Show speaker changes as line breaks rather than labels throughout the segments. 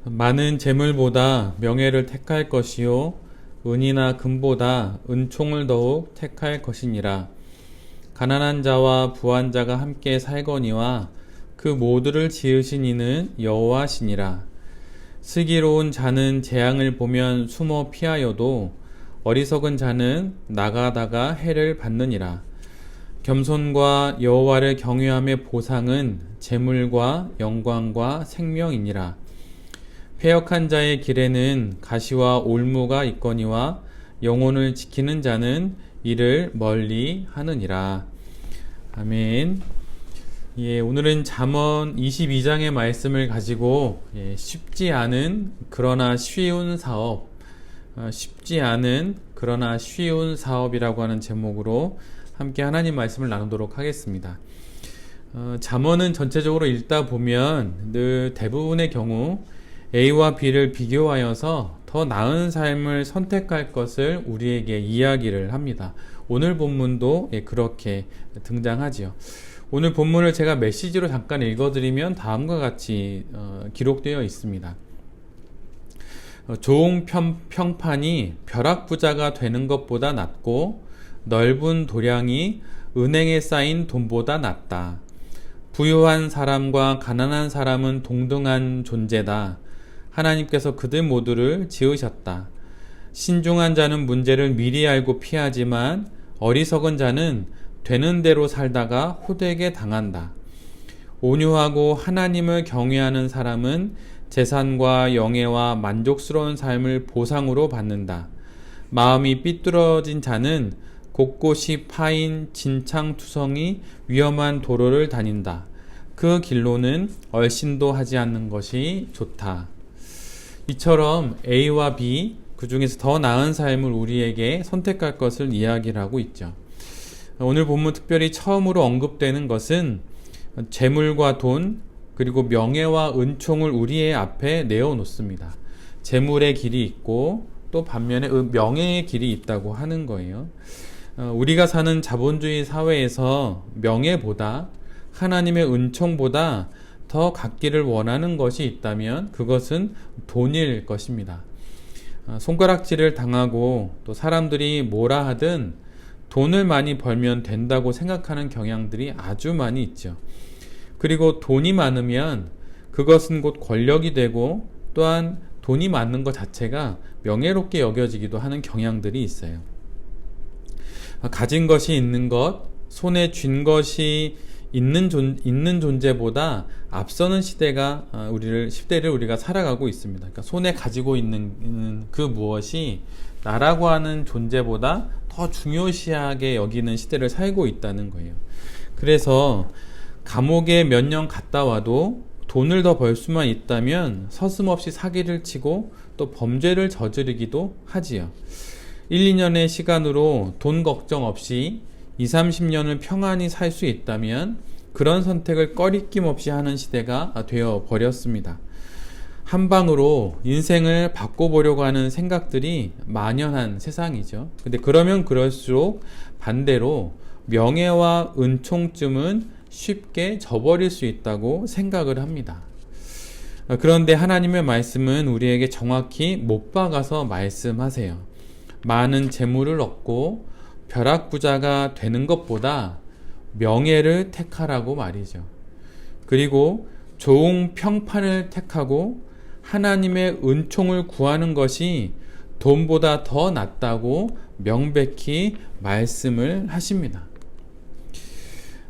많은 재물보다 명예를 택할 것이요 은이나 금보다 은총을 더욱 택할 것이니라. 가난한 자와 부한 자가 함께 살거니와 그 모두를 지으신 이는 여호와시니라. 슬기로운 자는 재앙을 보면 숨어 피하여도 어리석은 자는 나가다가 해를 받느니라. 겸손과 여호와를 경외함의 보상은 재물과 영광과 생명이니라. 패역한 자의 길에는 가시와 올무가 있거니와 영혼을 지키는 자는 이를 멀리 하느니라. 아멘. 오늘은 잠언 22장의 말씀을 가지고 쉽지 않은 그러나 쉬운 사업, 쉽지 않은 그러나 쉬운 사업이라고 하는 제목으로 함께 하나님 말씀을 나누도록 하겠습니다. 잠언은 전체적으로 읽다 보면 늘 대부분의 경우 A와 B를 비교하여서 더 나은 삶을 선택할 것을 우리에게 이야기를 합니다. 오늘 본문도 그렇게 등장하지요. 오늘 본문을 제가 메시지로 잠깐 읽어드리면 다음과 같이 기록되어 있습니다. 좋은 평판이 벼락부자가 되는 것보다 낫고 넓은 도량이 은행에 쌓인 돈보다 낫다. 부유한 사람과 가난한 사람은 동등한 존재다. 하나님께서 그들 모두를 지으셨다. 신중한 자는 문제를 미리 알고 피하지만 어리석은 자는 되는 대로 살다가 호되게 당한다. 온유하고 하나님을 경외하는 사람은 재산과 영예와 만족스러운 삶을 보상으로 받는다. 마음이 삐뚤어진 자는 곳곳이 파인 진창투성이 위험한 도로를 다닌다. 그 길로는 얼씬도 하지 않는 것이 좋다. 이처럼 A와 B, 그 중에서 더 나은 삶을 우리에게 선택할 것을 이야기를 하고 있죠. 오늘 본문 특별히 처음으로 언급되는 것은 재물과 돈, 그리고 명예와 은총을 우리의 앞에 내어놓습니다. 재물의 길이 있고 또 반면에 명예의 길이 있다고 하는 거예요. 우리가 사는 자본주의 사회에서 명예보다 하나님의 은총보다 더 갖기를 원하는 것이 있다면 그것은 돈일 것입니다. 손가락질을 당하고 또 사람들이 뭐라 하든 돈을 많이 벌면 된다고 생각하는 경향들이 아주 많이 있죠. 그리고 돈이 많으면 그것은 곧 권력이 되고 또한 돈이 많은 것 자체가 명예롭게 여겨지기도 하는 경향들이 있어요. 가진 것이 있는 것, 손에 쥔 것이 있는 존재보다 앞서는 시대를 우리가 살아가고 있습니다. 그러니까 손에 가지고 있는 그 무엇이 나라고 하는 존재보다 더 중요시하게 여기는 시대를 살고 있다는 거예요. 그래서 감옥에 몇 년 갔다 와도 돈을 더 벌 수만 있다면 서슴없이 사기를 치고 또 범죄를 저지르기도 하지요. 1, 2년의 시간으로 돈 걱정 없이 20, 30년을 평안히 살 수 있다면 그런 선택을 꺼리낌 없이 하는 시대가 되어 버렸습니다. 한 방으로 인생을 바꿔보려고 하는 생각들이 만연한 세상이죠. 근데 그러면 그럴수록 반대로 명예와 은총쯤은 쉽게 저버릴 수 있다고 생각을 합니다. 그런데 하나님의 말씀은 우리에게 정확히 못 박아서 말씀하세요. 많은 재물을 얻고 벼락부자가 되는 것보다 명예를 택하라고 말이죠. 그리고 좋은 평판을 택하고 하나님의 은총을 구하는 것이 돈보다 더 낫다고 명백히 말씀을 하십니다.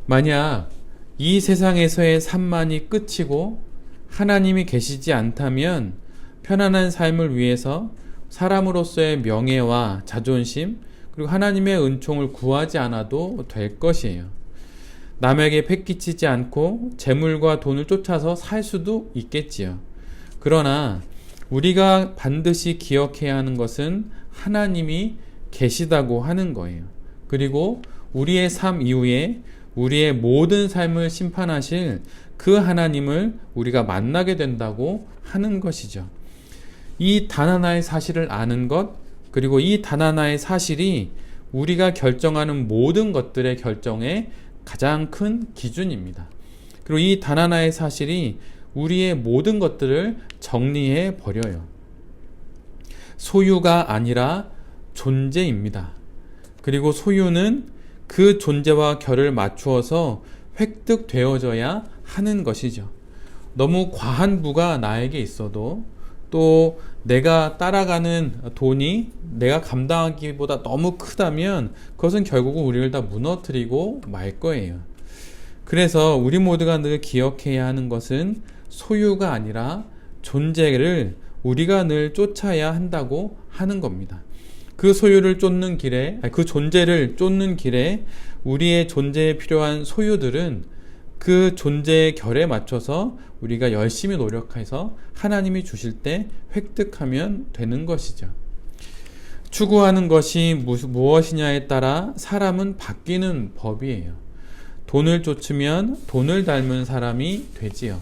만약 이 세상에서의 삶만이 끝이고 하나님이 계시지 않다면 편안한 삶을 위해서 사람으로서의 명예와 자존심 그리고 하나님의 은총을 구하지 않아도 될 것이에요. 남에게 패기치지 않고 재물과 돈을 쫓아서 살 수도 있겠지요. 그러나 우리가 반드시 기억해야 하는 것은 하나님이 계시다고 하는 거예요. 그리고 우리의 삶 이후에 우리의 모든 삶을 심판하실 그 하나님을 우리가 만나게 된다고 하는 것이죠. 이 단 하나의 사실을 아는 것, 그리고 이 단 하나의 사실이 우리가 결정하는 모든 것들의 결정의 가장 큰 기준입니다. 그리고 이 단 하나의 사실이 우리의 모든 것들을 정리해 버려요. 소유가 아니라 존재입니다. 그리고 소유는 그 존재와 결을 맞추어서 획득되어져야 하는 것이죠. 너무 과한 부가 나에게 있어도, 또 내가 따라가는 돈이 내가 감당하기보다 너무 크다면 그것은 결국은 우리를 다 무너뜨리고 말 거예요. 그래서 우리 모두가 늘 기억해야 하는 것은 소유가 아니라 존재를 우리가 늘 쫓아야 한다고 하는 겁니다. 그 소유를 쫓는 길에, 그 존재를 쫓는 길에 우리의 존재에 필요한 소유들은 그 존재의 결에 맞춰서 우리가 열심히 노력해서 하나님이 주실 때 획득하면 되는 것이죠. 추구하는 것이 무엇이냐에 따라 사람은 바뀌는 법이에요. 돈을 쫓으면 돈을 닮은 사람이 되지요.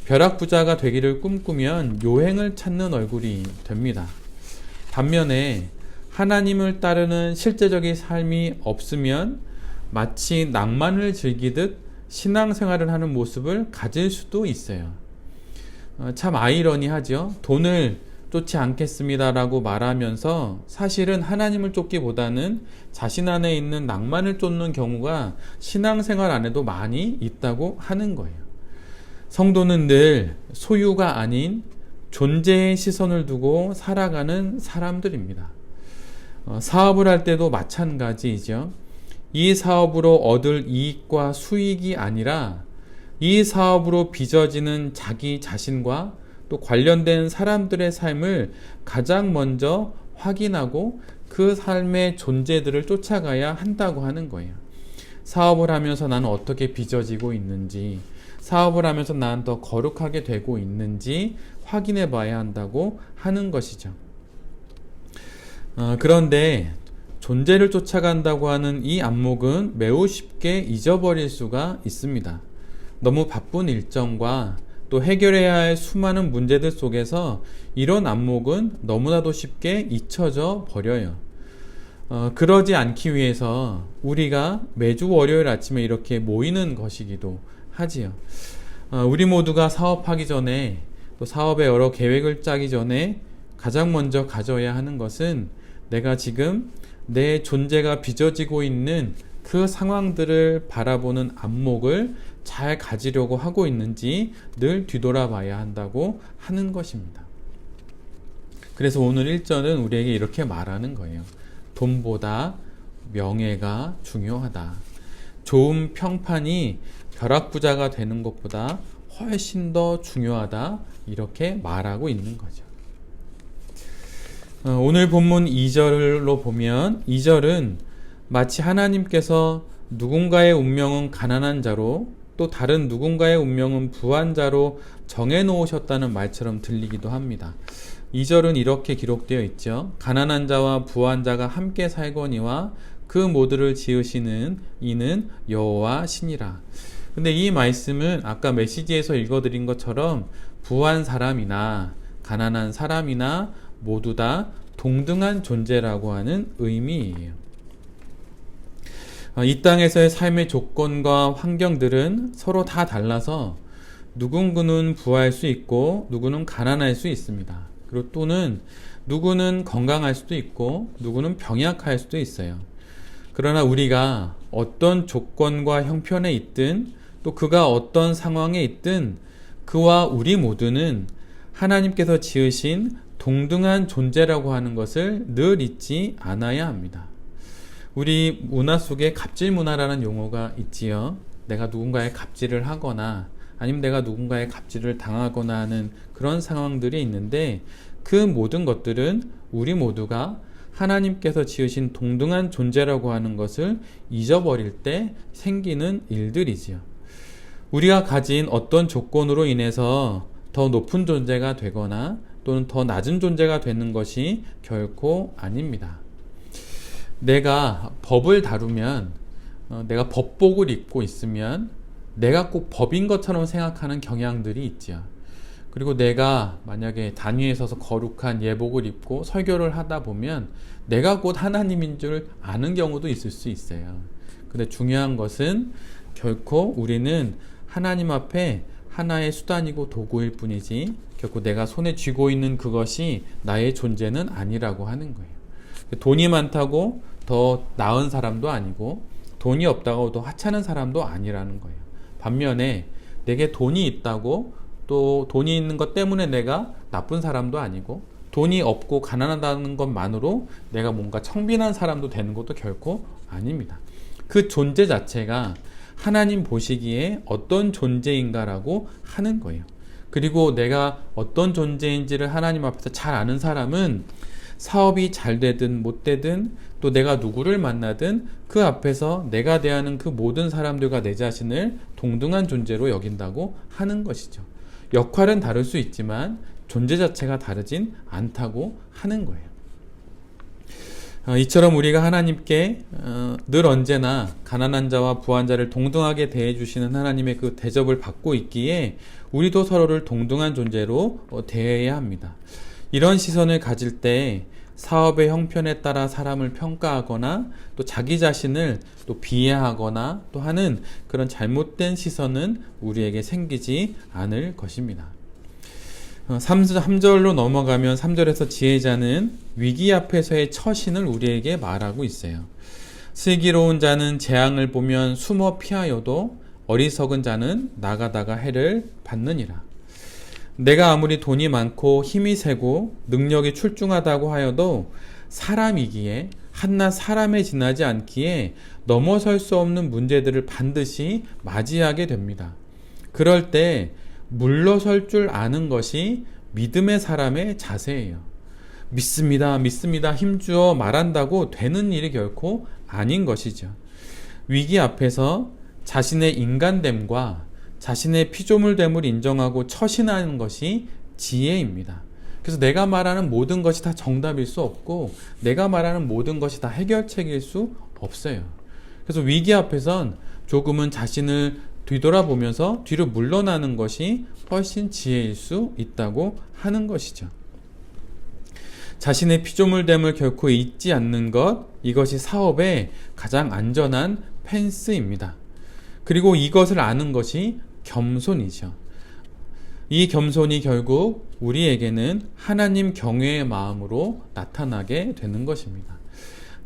벼락부자가 되기를 꿈꾸면 요행을 찾는 얼굴이 됩니다. 반면에 하나님을 따르는 실제적인 삶이 없으면 마치 낭만을 즐기듯 신앙생활을 하는 모습을 가질 수도 있어요. 참 아이러니하죠. 돈을 쫓지 않겠습니다라고 말하면서 사실은 하나님을 쫓기보다는 자신 안에 있는 낭만을 쫓는 경우가 신앙생활 안에도 많이 있다고 하는 거예요. 성도는 늘 소유가 아닌 존재의 시선을 두고 살아가는 사람들입니다. 사업을 할 때도 마찬가지이죠. 이 사업으로 얻을 이익과 수익이 아니라 이 사업으로 빚어지는 자기 자신과 또 관련된 사람들의 삶을 가장 먼저 확인하고 그 삶의 존재들을 쫓아가야 한다고 하는 거예요. 사업을 하면서 나는 어떻게 빚어지고 있는지, 사업을 하면서 나는 더 거룩하게 되고 있는지 확인해 봐야 한다고 하는 것이죠. 그런데 존재를 쫓아간다고 하는 이 안목은 매우 쉽게 잊어버릴 수가 있습니다. 너무 바쁜 일정과 또 해결해야 할 수많은 문제들 속에서 이런 안목은 너무나도 쉽게 잊혀져 버려요. 그러지 않기 위해서 우리가 매주 월요일 아침에 이렇게 모이는 것이기도 하지요. 우리 모두가 사업하기 전에, 또 사업의 여러 계획을 짜기 전에 가장 먼저 가져야 하는 것은 내가 지금 내 존재가 빚어지고 있는 그 상황들을 바라보는 안목을 잘 가지려고 하고 있는지 늘 뒤돌아봐야 한다고 하는 것입니다. 그래서 오늘 1절은 우리에게 이렇게 말하는 거예요. 돈보다 명예가 중요하다. 좋은 평판이 벼락부자가 되는 것보다 훨씬 더 중요하다. 이렇게 말하고 있는 거죠. 오늘 본문 2절로 보면 2절은 마치 하나님께서 누군가의 운명은 가난한 자로 또 다른 누군가의 운명은 부한 자로 정해놓으셨다는 말처럼 들리기도 합니다. 2절은 이렇게 기록되어 있죠. 가난한 자와 부한 자가 함께 살거니와 그 모두를 지으시는 이는 여호와 신이라. 근데 이 말씀은 아까 메시지에서 읽어드린 것처럼 부한 사람이나 가난한 사람이나 모두 다 동등한 존재라고 하는 의미예요. 이 땅에서의 삶의 조건과 환경들은 서로 다 달라서 누구는 부할 수 있고 누구는 가난할 수 있습니다. 그리고 또는 누구는 건강할 수도 있고 누구는 병약할 수도 있어요. 그러나 우리가 어떤 조건과 형편에 있든 또 그가 어떤 상황에 있든 그와 우리 모두는 하나님께서 지으신 동등한 존재라고 하는 것을 늘 잊지 않아야 합니다. 우리 문화 속에 갑질 문화라는 용어가 있지요. 내가 누군가의 갑질을 하거나 아니면 내가 누군가의 갑질을 당하거나 하는 그런 상황들이 있는데 그 모든 것들은 우리 모두가 하나님께서 지으신 동등한 존재라고 하는 것을 잊어버릴 때 생기는 일들이지요. 우리가 가진 어떤 조건으로 인해서 더 높은 존재가 되거나 또는 더 낮은 존재가 되는 것이 결코 아닙니다. 내가 법을 다루면 내가 법복을 입고 있으면 내가 꼭 법인 것처럼 생각하는 경향들이 있죠. 그리고 내가 만약에 단위에 서서 거룩한 예복을 입고 설교를 하다 보면 내가 곧 하나님인 줄 아는 경우도 있을 수 있어요. 근데 중요한 것은 결코 우리는 하나님 앞에 하나의 수단이고 도구일 뿐이지 결코 내가 손에 쥐고 있는 그것이 나의 존재는 아니라고 하는 거예요. 돈이 많다고 더 나은 사람도 아니고 돈이 없다고 더 하찮은 사람도 아니라는 거예요. 반면에 내게 돈이 있다고 또 돈이 있는 것 때문에 내가 나쁜 사람도 아니고 돈이 없고 가난하다는 것만으로 내가 뭔가 청빈한 사람도 되는 것도 결코 아닙니다. 그 존재 자체가 하나님 보시기에 어떤 존재인가라고 하는 거예요. 그리고 내가 어떤 존재인지를 하나님 앞에서 잘 아는 사람은 사업이 잘 되든 못 되든 또 내가 누구를 만나든 그 앞에서 내가 대하는 그 모든 사람들과 내 자신을 동등한 존재로 여긴다고 하는 것이죠. 역할은 다를 수 있지만 존재 자체가 다르진 않다고 하는 거예요. 이처럼 우리가 하나님께 늘 언제나 가난한 자와 부한 자를 동등하게 대해주시는 하나님의 그 대접을 받고 있기에 우리도 서로를 동등한 존재로 대해야 합니다. 이런 시선을 가질 때 사업의 형편에 따라 사람을 평가하거나 또 자기 자신을 또 비하하거나 또 하는 그런 잘못된 시선은 우리에게 생기지 않을 것입니다. 3절로 넘어가면 3절에서 지혜자는 위기 앞에서의 처신을 우리에게 말하고 있어요. 슬기로운 자는 재앙을 보면 숨어 피하여도 어리석은 자는 나가다가 해를 받느니라. 내가 아무리 돈이 많고 힘이 세고 능력이 출중하다고 하여도 사람이기에 한낱 사람에 지나지 않기에 넘어설 수 없는 문제들을 반드시 맞이하게 됩니다. 그럴 때 물러설 줄 아는 것이 믿음의 사람의 자세예요. 믿습니다, 믿습니다 힘주어 말한다고 되는 일이 결코 아닌 것이죠. 위기 앞에서 자신의 인간됨과 자신의 피조물됨을 인정하고 처신하는 것이 지혜입니다. 그래서 내가 말하는 모든 것이 다 정답일 수 없고 내가 말하는 모든 것이 다 해결책일 수 없어요. 그래서 위기 앞에선 조금은 자신을 뒤돌아보면서 뒤로 물러나는 것이 훨씬 지혜일 수 있다고 하는 것이죠. 자신의 피조물됨을 결코 잊지 않는 것, 이것이 사업의 가장 안전한 펜스입니다. 그리고 이것을 아는 것이 겸손이죠. 이 겸손이 결국 우리에게는 하나님 경외의 마음으로 나타나게 되는 것입니다.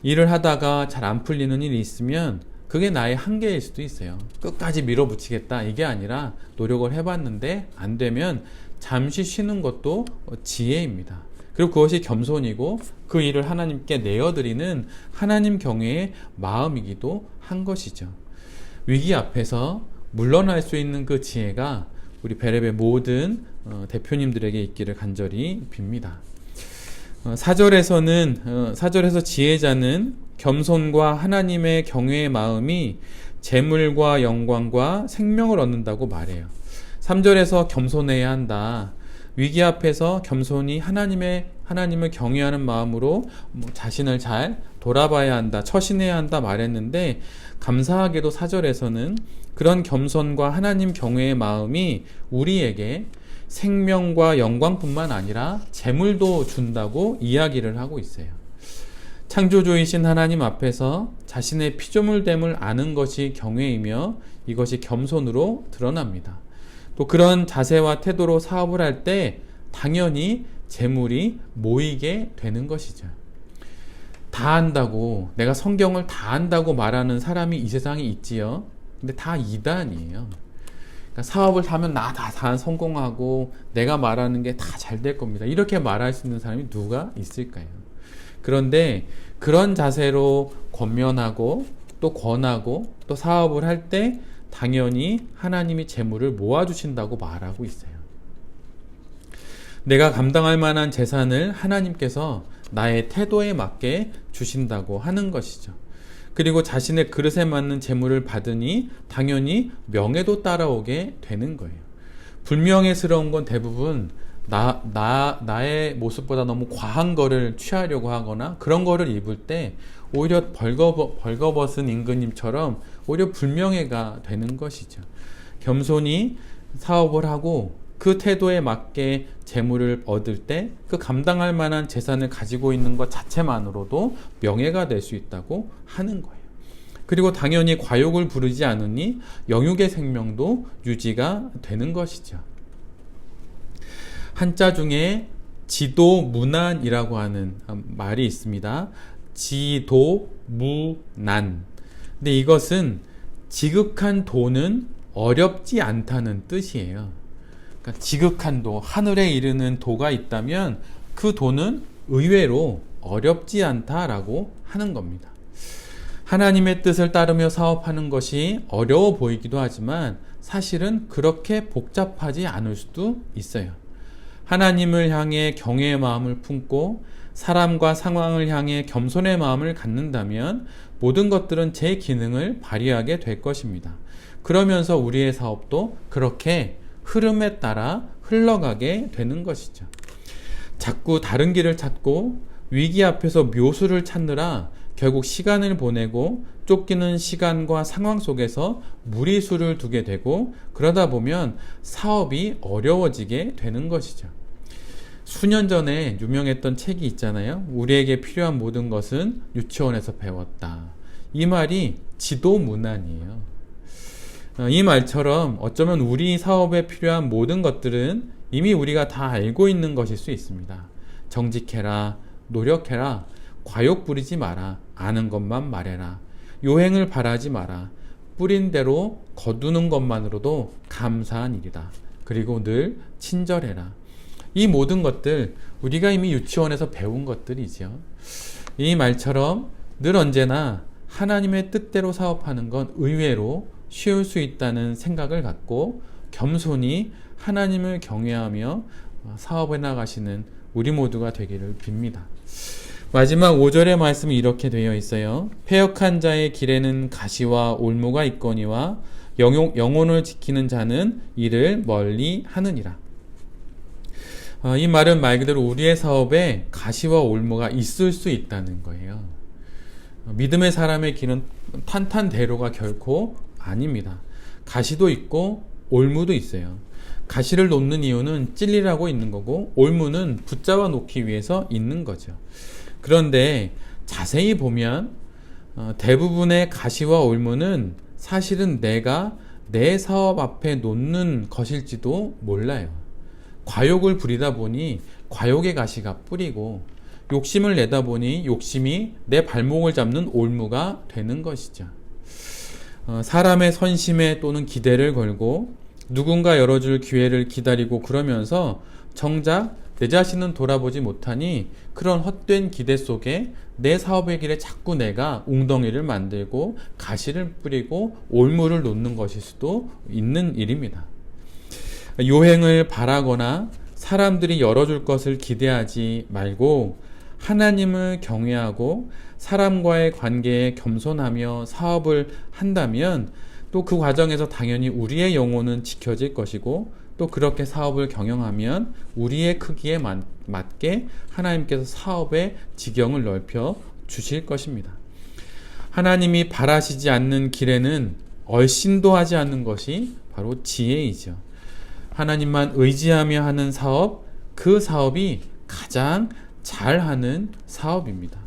일을 하다가 잘 안 풀리는 일이 있으면 그게 나의 한계일 수도 있어요. 끝까지 밀어붙이겠다 이게 아니라 노력을 해봤는데 안 되면 잠시 쉬는 것도 지혜입니다. 그리고 그것이 겸손이고 그 일을 하나님께 내어드리는 하나님 경외의 마음이기도 한 것이죠. 위기 앞에서 물러날 수 있는 그 지혜가 우리 베레베 모든 대표님들에게 있기를 간절히 빕니다. 4절에서 지혜자는 겸손과 하나님의 경외의 마음이 재물과 영광과 생명을 얻는다고 말해요. 3절에서 겸손해야 한다. 위기 앞에서 겸손히 하나님을 경외하는 마음으로 자신을 잘 돌아봐야 한다, 처신해야 한다 말했는데 감사하게도 4절에서는 그런 겸손과 하나님 경외의 마음이 우리에게 생명과 영광뿐만 아니라 재물도 준다고 이야기를 하고 있어요. 창조주이신 하나님 앞에서 자신의 피조물됨을 아는 것이 경외이며 이것이 겸손으로 드러납니다. 또 그런 자세와 태도로 사업을 할 때 당연히 재물이 모이게 되는 것이죠. 다 안다고, 내가 성경을 다 안다고 말하는 사람이 이 세상에 있지요. 근데 다 이단이에요. 그러니까 사업을 하면 나 다 성공하고 내가 말하는 게 다 잘 될 겁니다. 이렇게 말할 수 있는 사람이 누가 있을까요? 그런데 그런 자세로 권면하고 또 권하고 또 사업을 할 때 당연히 하나님이 재물을 모아주신다고 말하고 있어요. 내가 감당할 만한 재산을 하나님께서 나의 태도에 맞게 주신다고 하는 것이죠. 그리고 자신의 그릇에 맞는 재물을 받으니 당연히 명예도 따라오게 되는 거예요. 불명예스러운 건 대부분 나의 모습보다 너무 과한 거를 취하려고 하거나 그런 거를 입을 때 오히려 벌거벗은 임금님처럼 오히려 불명예가 되는 것이죠. 겸손히 사업을 하고 그 태도에 맞게 재물을 얻을 때 그 감당할 만한 재산을 가지고 있는 것 자체만으로도 명예가 될 수 있다고 하는 거예요. 그리고 당연히 과욕을 부르지 않으니 영육의 생명도 유지가 되는 것이죠. 한자 중에 지도무난이라고 하는 말이 있습니다. 지도무난. 근데 이것은 지극한 도는 어렵지 않다는 뜻이에요. 그러니까 지극한 도, 하늘에 이르는 도가 있다면 그 도는 의외로 어렵지 않다라고 하는 겁니다. 하나님의 뜻을 따르며 사업하는 것이 어려워 보이기도 하지만 사실은 그렇게 복잡하지 않을 수도 있어요. 하나님을 향해 경외의 마음을 품고 사람과 상황을 향해 겸손의 마음을 갖는다면 모든 것들은 제 기능을 발휘하게 될 것입니다. 그러면서 우리의 사업도 그렇게 흐름에 따라 흘러가게 되는 것이죠. 자꾸 다른 길을 찾고 위기 앞에서 묘수를 찾느라 결국 시간을 보내고 쫓기는 시간과 상황 속에서 무리수를 두게 되고 그러다 보면 사업이 어려워지게 되는 것이죠. 수년 전에 유명했던 책이 있잖아요. 우리에게 필요한 모든 것은 유치원에서 배웠다. 이 말이 지도문안이에요. 이 말처럼 어쩌면 우리 사업에 필요한 모든 것들은 이미 우리가 다 알고 있는 것일 수 있습니다. 정직해라, 노력해라, 과욕 부리지 마라, 아는 것만 말해라, 요행을 바라지 마라, 뿌린 대로 거두는 것만으로도 감사한 일이다. 그리고 늘 친절해라. 이 모든 것들 우리가 이미 유치원에서 배운 것들이죠. 이 말처럼 늘 언제나 하나님의 뜻대로 사업하는 건 의외로 쉬울 수 있다는 생각을 갖고 겸손히 하나님을 경외하며 사업해 나가시는 우리 모두가 되기를 빕니다. 마지막 5절의 말씀이 이렇게 되어 있어요. 패역한 자의 길에는 가시와 올무가 있거니와 영혼을 지키는 자는 이를 멀리 하느니라. 이 말은 말 그대로 우리의 사업에 가시와 올무가 있을 수 있다는 거예요. 믿음의 사람의 길은 탄탄대로가 결코 아닙니다. 가시도 있고 올무도 있어요. 가시를 놓는 이유는 찔리라고 있는 거고 올무는 붙잡아 놓기 위해서 있는 거죠. 그런데 자세히 보면 대부분의 가시와 올무는 사실은 내가 내 사업 앞에 놓는 것일지도 몰라요. 과욕을 부리다 보니 과욕의 가시가 뿌리고 욕심을 내다 보니 욕심이 내 발목을 잡는 올무가 되는 것이죠. 사람의 선심에 또는 기대를 걸고 누군가 열어줄 기회를 기다리고 그러면서 정작 내 자신은 돌아보지 못하니 그런 헛된 기대 속에 내 사업의 길에 자꾸 내가 웅덩이를 만들고 가시를 뿌리고 올무를 놓는 것일 수도 있는 일입니다. 요행을 바라거나 사람들이 열어줄 것을 기대하지 말고 하나님을 경외하고 사람과의 관계에 겸손하며 사업을 한다면 또 그 과정에서 당연히 우리의 영혼은 지켜질 것이고 또 그렇게 사업을 경영하면 우리의 크기에 맞게 하나님께서 사업의 지경을 넓혀 주실 것입니다. 하나님이 바라시지 않는 길에는 얼씬도 하지 않는 것이 바로 지혜이죠. 하나님만 의지하며 하는 사업, 그 사업이 가장 잘하는 사업입니다.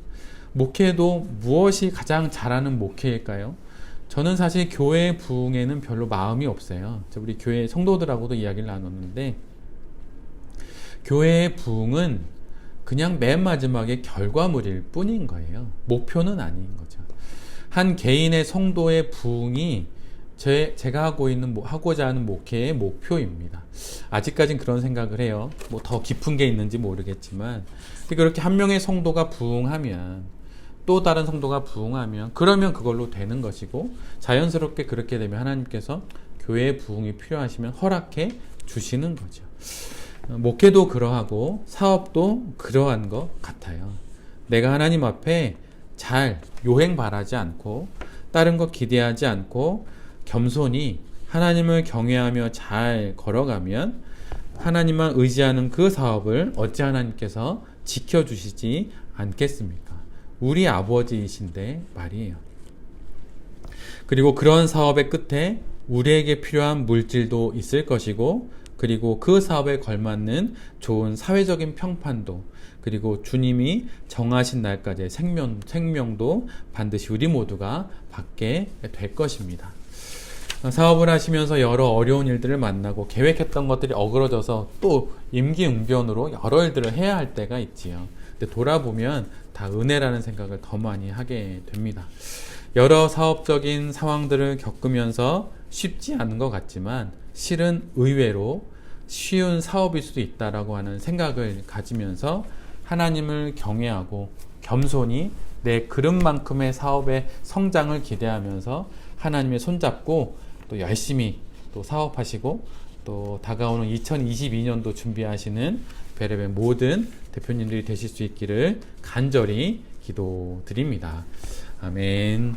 목회도 무엇이 가장 잘하는 목회일까요? 저는 사실 교회 부흥에는 별로 마음이 없어요. 우리 교회 성도들하고도 이야기를 나눴는데 교회의 부흥은 그냥 맨 마지막에 결과물일 뿐인 거예요. 목표는 아닌 거죠. 한 개인의 성도의 부흥이 제가 하고자 하는 목회의 목표입니다. 아직까진 그런 생각을 해요. 뭐 더 깊은 게 있는지 모르겠지만 그렇게 한 명의 성도가 부흥하면 또 다른 성도가 부흥하면 그러면 그걸로 되는 것이고 자연스럽게 그렇게 되면 하나님께서 교회의 부흥이 필요하시면 허락해 주시는 거죠. 목회도 그러하고 사업도 그러한 것 같아요. 내가 하나님 앞에 잘 요행 바라지 않고 다른 것 기대하지 않고 겸손히 하나님을 경외하며 잘 걸어가면 하나님만 의지하는 그 사업을 어찌 하나님께서 지켜주시지 않겠습니까? 우리 아버지이신데 말이에요. 그리고 그런 사업의 끝에 우리에게 필요한 물질도 있을 것이고 그리고 그 사업에 걸맞는 좋은 사회적인 평판도, 그리고 주님이 정하신 날까지의 생명도 반드시 우리 모두가 받게 될 것입니다. 사업을 하시면서 여러 어려운 일들을 만나고 계획했던 것들이 어그러져서 또 임기응변으로 여러 일들을 해야 할 때가 있지요. 근데 돌아보면 다 은혜라는 생각을 더 많이 하게 됩니다. 여러 사업적인 상황들을 겪으면서 쉽지 않은 것 같지만 실은 의외로 쉬운 사업일 수도 있다라고 하는 생각을 가지면서 하나님을 경외하고 겸손히 내 그릇만큼의 사업의 성장을 기대하면서 하나님의 손잡고 또 열심히 또 사업하시고 또 다가오는 2022년도 준비하시는 베레베 모든 대표님들이 되실 수 있기를 간절히 기도드립니다. 아멘.